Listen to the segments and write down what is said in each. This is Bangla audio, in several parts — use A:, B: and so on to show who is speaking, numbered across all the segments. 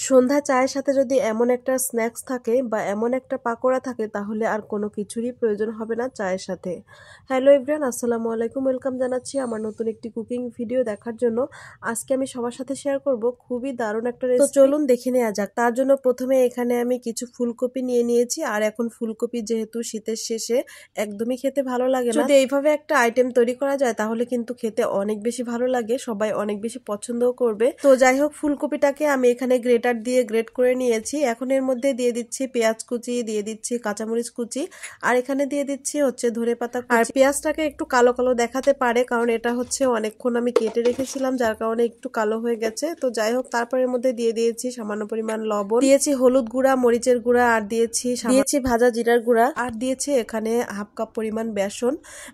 A: সন্ধ্যা চায়ের সাথে যদি এমন একটা স্ন্যাক্স থাকে বা এমন একটা পাকোড়া থাকে তাহলে আর কোনো কিছুরই প্রয়োজন হবে না চায়ের সাথে। হ্যালো এভরিওয়ান, আসসালামু আলাইকুম। ওয়েলকাম জানাচ্ছি আমার নতুন একটি কুকিং ভিডিও দেখার জন্য। আজকে আমি সবার সাথে শেয়ার করব খুবই দারুণ একটা রেসিপি। তো চলুন দেখে নেওয়া যাক। তার জন্য প্রথমে এখানে আমি কিছু ফুলকপি নিয়ে নিয়েছি। আর এখন ফুলকপি যেহেতু শীতের শেষে একদমই খেতে ভালো লাগে না, যদি এইভাবে একটা আইটেম তৈরি করা যায় তাহলে কিন্তু খেতে অনেক বেশি ভালো লাগে, সবাই অনেক বেশি পছন্দও করবে। তো যাই হোক, ফুলকপিটাকে আমি এখানে গ্রেটার দিয়ে গ্রেট করে নিয়েছি। এখন এর মধ্যে দিয়ে দিচ্ছি পেঁয়াজ কুচি, দিয়ে দিচ্ছি কাঁচামরিচ কুচি, আর এখানে দিয়ে দিচ্ছি হচ্ছে ধনেপাতা কুচি। আর পেঁয়াজটাকে একটু কালো কালো দেখাতে পারে, কারণ এটা হচ্ছে অনেকক্ষণ আমি কেটে রেখেছিলাম, যার কারণে একটু কালো হয়ে গেছে। তো যাই হোক, তারপর এর মধ্যে দিয়ে দিয়েছি সামান্য পরিমাণ লবণ, দিয়েছি হলুদ গুঁড়া, মরিচের গুঁড়া, আর দিয়েছি ভাজা জিরার গুঁড়া, আর দিয়েছি এখানে হাফ কাপ পরিমাণ বেসন।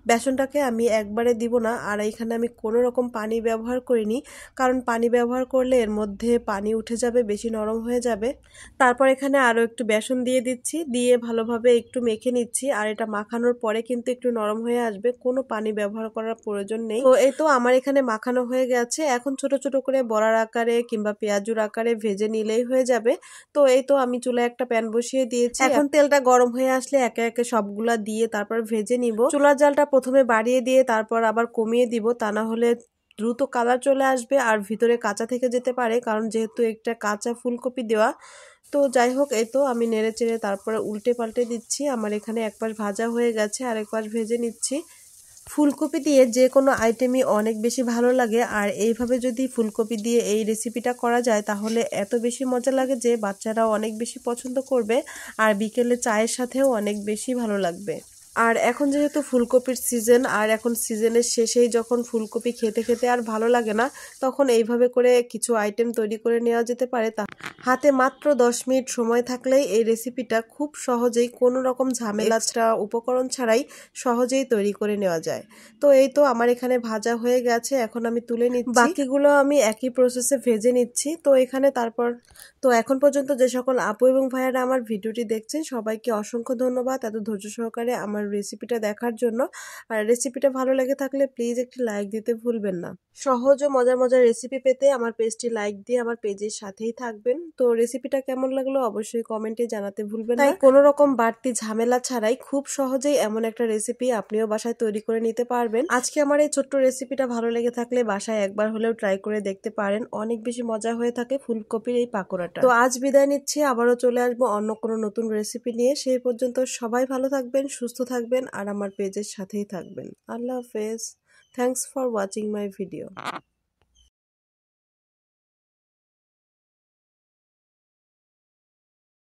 A: বেসনটাকে আমি একবারে দিব না, আর এখানে আমি কোনো রকম পানি ব্যবহার করিনি, কারণ পানি ব্যবহার করলে এর মধ্যে পানি উঠে যাবে, বেশি নরম হয়ে যাবে। তারপর এখানে আরো একটু বেসন দিয়ে দিচ্ছি, দিয়ে ভালোভাবে একটু মেখে নিচ্ছি। আর এটা মাখানোর পরে কিন্তু একটু নরম হয়ে আসবে, কোনো পানি ব্যবহার করার প্রয়োজন নেই। তো এই তো আমার এখানে মাখানো হয়ে গেছে। এখন ছোট ছোট করে বড়ার আকারে কিংবা পেঁয়াজুর আকারে ভেজে নিলেই হয়ে যাবে। তো এই তো আমি চুলায় একটা প্যান বসিয়ে দিয়েছি। এখন তেলটা গরম হয়ে আসলে একে একে সবগুলা দিয়ে তারপর ভেজে নিব। চুলার জালটা প্রথমে বাড়িয়ে দিয়ে তারপর আবার কমিয়ে দিব, তা না হলে দ্রুত কালার চলে আসবে আর ভিতরে কাঁচা থেকে যেতে পারে, কারণ যেহেতু একটা কাঁচা ফুলকপি দেওয়া। তো যাই হোক, এই তো আমি নেড়ে চেড়ে তারপরে উল্টে পাল্টে দিচ্ছি। আমার এখানে এক পাশ ভাজা হয়ে গেছে, আর এক পাশ ভেজে নিচ্ছি। ফুলকপি দিয়ে যে কোনো আইটেমই অনেক বেশি ভালো লাগে, আর এইভাবে যদি ফুলকপি দিয়ে এই রেসিপিটা করা যায় তাহলে এত বেশি মজা লাগে যে বাচ্চারাও অনেক বেশি পছন্দ করবে, আর বিকেলে চায়ের সাথেও অনেক বেশি ভালো লাগবে। আর এখন যেহেতু ফুলকপির সিজন, আর এখন সিজনের শেষেই যখন ফুলকপি খেতে খেতে আর ভালো লাগে না, তখন এইভাবে করে কিছু আইটেম তৈরি করে নেওয়া যেতে পারে। তা হাতে মাত্র 10 মিনিট সময় থাকলেই এই রেসিপিটা খুব সহজেই কোনো রকম ঝামেলা উপকরণ ছাড়াই সহজেই তৈরি করে নেওয়া যায়। তো এই তো আমার এখানে ভাজা হয়ে গেছে, এখন আমি তুলে নিচ্ছি। বাকিগুলো আমি একই প্রসেসে ভেজে নিচ্ছি। তো এখানে তারপর তো এখন পর্যন্ত যে সকল আপু এবং ভাইয়ারা আমার ভিডিওটি দেখছেন সবাইকে অসংখ্য ধন্যবাদ এত ধৈর্য সহকারে আমার রেসিপিটা দেখার জন্য। আর রেসিপিটা ভালো লেগে থাকলে প্লিজ একটি লাইক দিতে ভুলবেন না। সহজ ও মজার মজার রেসিপি পেতে আমার পেজটি লাইক দিয়ে আমার পেজের সাথেই থাকবেন। তো রেসিপিটা কেমন লাগলো অবশ্যই কমেন্টে জানাতে ভুলবেন না। তাই কোনো রকম বাড়তি ঝামেলা ছাড়াই খুব সহজেই এমন একটা রেসিপি আপনিও বাসায় তৈরি করে নিতে পারবেন। আজকে আমার এই ছোট্ট রেসিপিটা ভালো লেগে থাকলে বাসায় একবার হলেও ট্রাই করে দেখতে পারেন, অনেক বেশি মজা হয়ে থাকে ফুলকপির এই পাকোড়াটা। তো আজ বিদায় নিচ্ছি, আবারও চলে আসবো অন্য কোনো নতুন রেসিপি নিয়ে। সেই পর্যন্ত সবাই ভালো থাকবেন, সুস্থ থাকবেন, আর আমার পেজের সাথেই থাকবেন। আল্লাহ হাফেজ। Thanks for watching my video.